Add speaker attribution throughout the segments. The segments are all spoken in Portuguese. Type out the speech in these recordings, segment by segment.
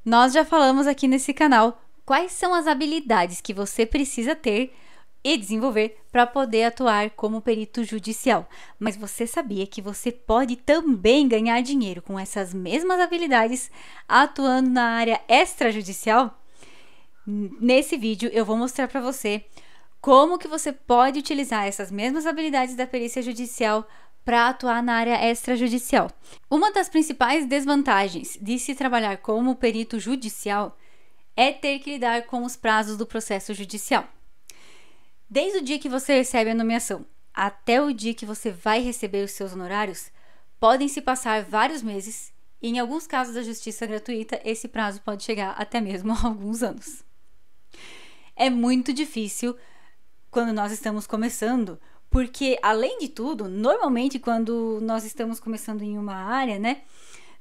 Speaker 1: Nós já falamos aqui nesse canal quais são as habilidades que você precisa ter e desenvolver para poder atuar como perito judicial. Mas você sabia que você pode também ganhar dinheiro com essas mesmas habilidades atuando na área extrajudicial? Nesse vídeo eu vou mostrar para você como que você pode utilizar essas mesmas habilidades da perícia judicial para atuar na área extrajudicial. Uma das principais desvantagens de se trabalhar como perito judicial é ter que lidar com os prazos do processo judicial. Desde o dia que você recebe a nomeação até o dia que você vai receber os seus honorários, podem se passar vários meses e, em alguns casos da justiça gratuita, esse prazo pode chegar até mesmo a alguns anos. É muito difícil quando nós estamos começando, porque, além de tudo, normalmente quando nós estamos começando em uma área,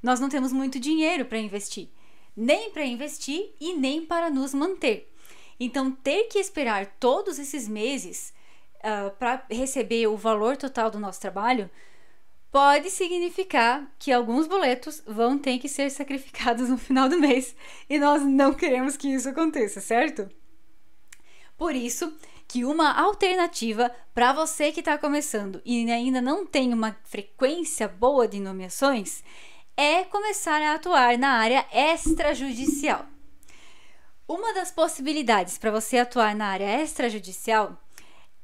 Speaker 1: nós não temos muito dinheiro para investir. Nem para investir e nem para nos manter. Então, ter que esperar todos esses meses para receber o valor total do nosso trabalho pode significar que alguns boletos vão ter que ser sacrificados no final do mês. E nós não queremos que isso aconteça, certo? Por isso que uma alternativa para você que está começando e ainda não tem uma frequência boa de nomeações é começar a atuar na área extrajudicial. Uma das possibilidades para você atuar na área extrajudicial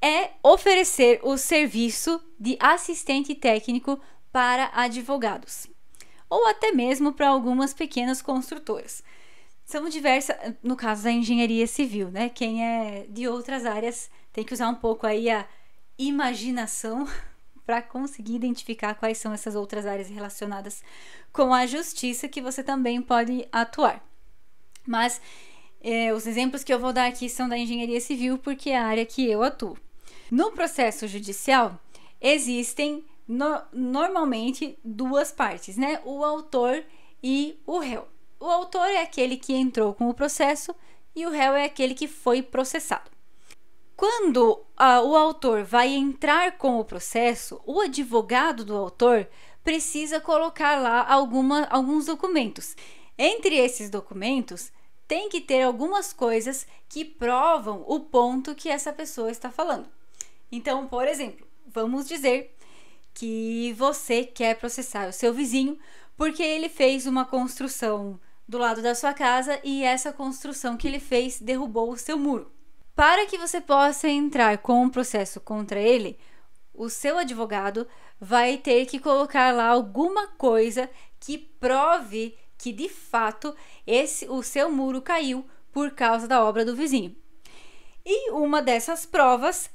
Speaker 1: é oferecer o serviço de assistente técnico para advogados, ou até mesmo para algumas pequenas construtoras. São diversas, no caso da engenharia civil, Quem é de outras áreas tem que usar um pouco aí a imaginação para conseguir identificar quais são essas outras áreas relacionadas com a justiça que você também pode atuar. Mas os exemplos que eu vou dar aqui são da engenharia civil, porque é a área que eu atuo. No processo judicial, existem normalmente duas partes, o autor e o réu. O autor é aquele que entrou com o processo e o réu é aquele que foi processado. Quando o autor vai entrar com o processo, o advogado do autor precisa colocar lá alguns documentos. Entre esses documentos, tem que ter algumas coisas que provam o ponto que essa pessoa está falando. Então, por exemplo, vamos dizer que você quer processar o seu vizinho porque ele fez uma construção do lado da sua casa e essa construção que ele fez derrubou o seu muro. Para que você possa entrar com um processo contra ele, o seu advogado vai ter que colocar lá alguma coisa que prove que de fato o seu muro caiu por causa da obra do vizinho. E uma dessas provas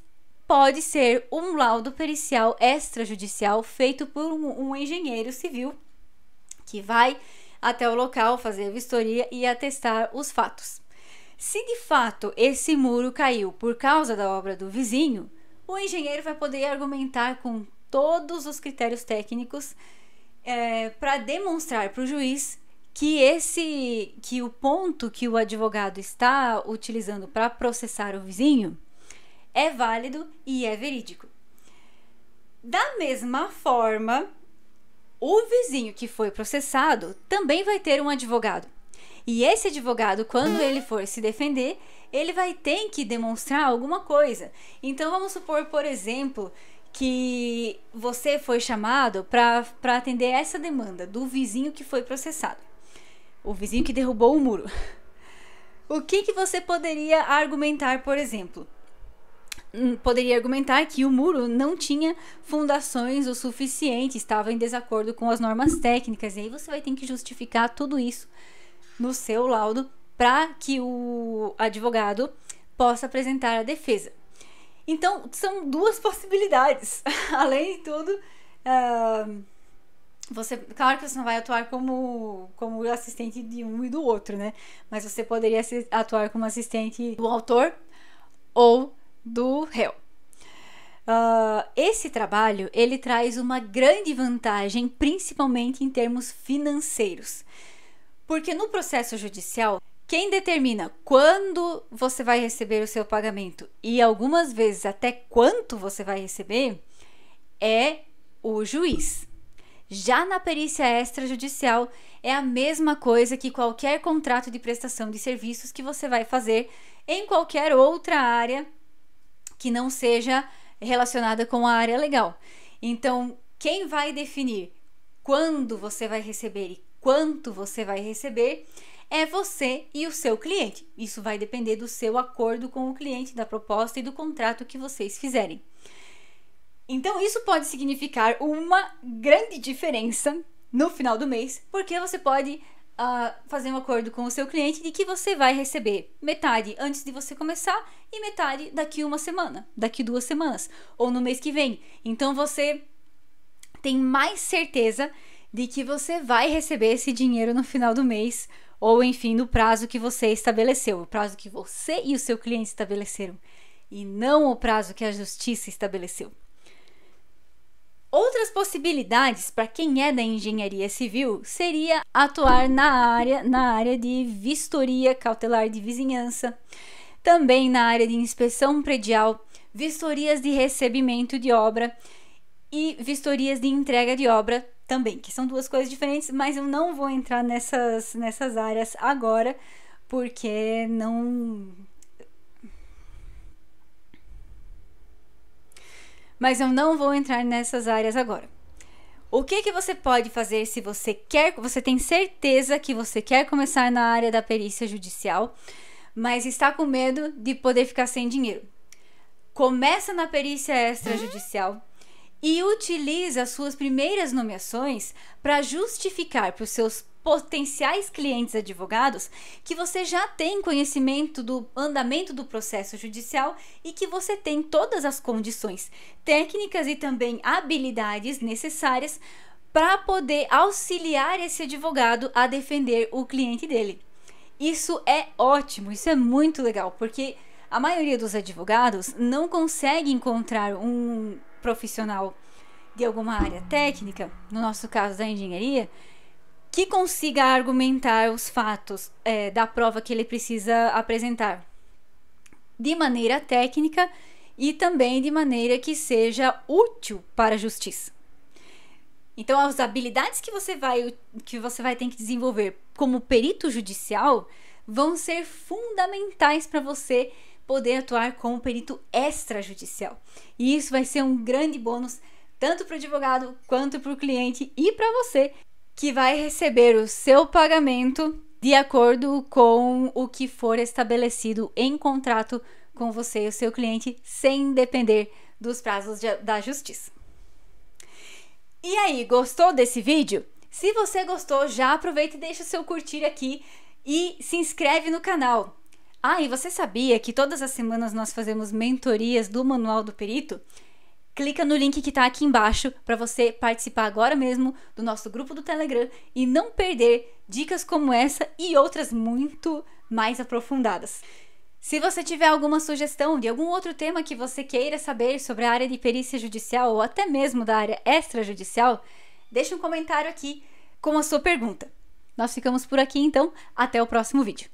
Speaker 1: pode ser um laudo pericial extrajudicial feito por um engenheiro civil que vai até o local fazer a vistoria e atestar os fatos. Se de fato esse muro caiu por causa da obra do vizinho, o engenheiro vai poder argumentar com todos os critérios técnicos para demonstrar para o juiz que o ponto que o advogado está utilizando para processar o vizinho é válido e é verídico. Da mesma forma, o vizinho que foi processado também vai ter um advogado. E esse advogado, quando ele for se defender, ele vai ter que demonstrar alguma coisa. Então, vamos supor, por exemplo, que você foi chamado para atender essa demanda do vizinho que foi processado. O vizinho que derrubou o muro. O que você poderia argumentar, por exemplo? Poderia argumentar que o muro não tinha fundações o suficiente, estava em desacordo com as normas técnicas, e aí você vai ter que justificar tudo isso no seu laudo para que o advogado possa apresentar a defesa. Então, são duas possibilidades. Além de tudo, claro que você não vai atuar como assistente de um e do outro, Mas você poderia atuar como assistente do autor ou do réu. Esse trabalho, ele traz uma grande vantagem, principalmente em termos financeiros. Porque no processo judicial, quem determina quando você vai receber o seu pagamento e algumas vezes até quanto você vai receber é o juiz. Já na perícia extrajudicial, é a mesma coisa que qualquer contrato de prestação de serviços que você vai fazer em qualquer outra área que não seja relacionada com a área legal. Então, quem vai definir quando você vai receber e quanto você vai receber é você e o seu cliente. Isso vai depender do seu acordo com o cliente, da proposta e do contrato que vocês fizerem. Então, isso pode significar uma grande diferença no final do mês, porque você pode fazer um acordo com o seu cliente de que você vai receber metade antes de você começar e metade daqui uma semana, daqui 2 semanas, ou no mês que vem. Então, você tem mais certeza de que você vai receber esse dinheiro no final do mês, ou enfim, no prazo que você estabeleceu, o prazo que você e o seu cliente estabeleceram, e não o prazo que a justiça estabeleceu. Outras possibilidades para quem é da engenharia civil seria atuar na área de vistoria cautelar de vizinhança, também na área de inspeção predial, vistorias de recebimento de obra e vistorias de entrega de obra também, que são 2 coisas diferentes, mas eu não vou entrar nessas áreas agora, porque Mas eu não vou entrar nessas áreas agora. O que você pode fazer se você tem certeza que você quer começar na área da perícia judicial, mas está com medo de poder ficar sem dinheiro? Começa na perícia extrajudicial e utiliza as suas primeiras nomeações para justificar para os seus potenciais clientes advogados que você já tem conhecimento do andamento do processo judicial e que você tem todas as condições técnicas e também habilidades necessárias para poder auxiliar esse advogado a defender o cliente dele. Isso é ótimo, isso é muito legal, porque a maioria dos advogados não consegue encontrar um profissional de alguma área técnica, no nosso caso da engenharia, que consiga argumentar os fatos da prova que ele precisa apresentar de maneira técnica e também de maneira que seja útil para a justiça. Então, as habilidades que você vai ter que desenvolver como perito judicial vão ser fundamentais para você poder atuar como perito extrajudicial. E isso vai ser um grande bônus tanto para o advogado quanto para o cliente e para você, que vai receber o seu pagamento de acordo com o que for estabelecido em contrato com você e o seu cliente, sem depender dos prazos da justiça. E aí, gostou desse vídeo? Se você gostou, já aproveita e deixa o seu curtir aqui e se inscreve no canal. E você sabia que todas as semanas nós fazemos mentorias do Manual do Perito? Clica no link que está aqui embaixo para você participar agora mesmo do nosso grupo do Telegram e não perder dicas como essa e outras muito mais aprofundadas. Se você tiver alguma sugestão de algum outro tema que você queira saber sobre a área de perícia judicial ou até mesmo da área extrajudicial, deixe um comentário aqui com a sua pergunta. Nós ficamos por aqui então, até o próximo vídeo.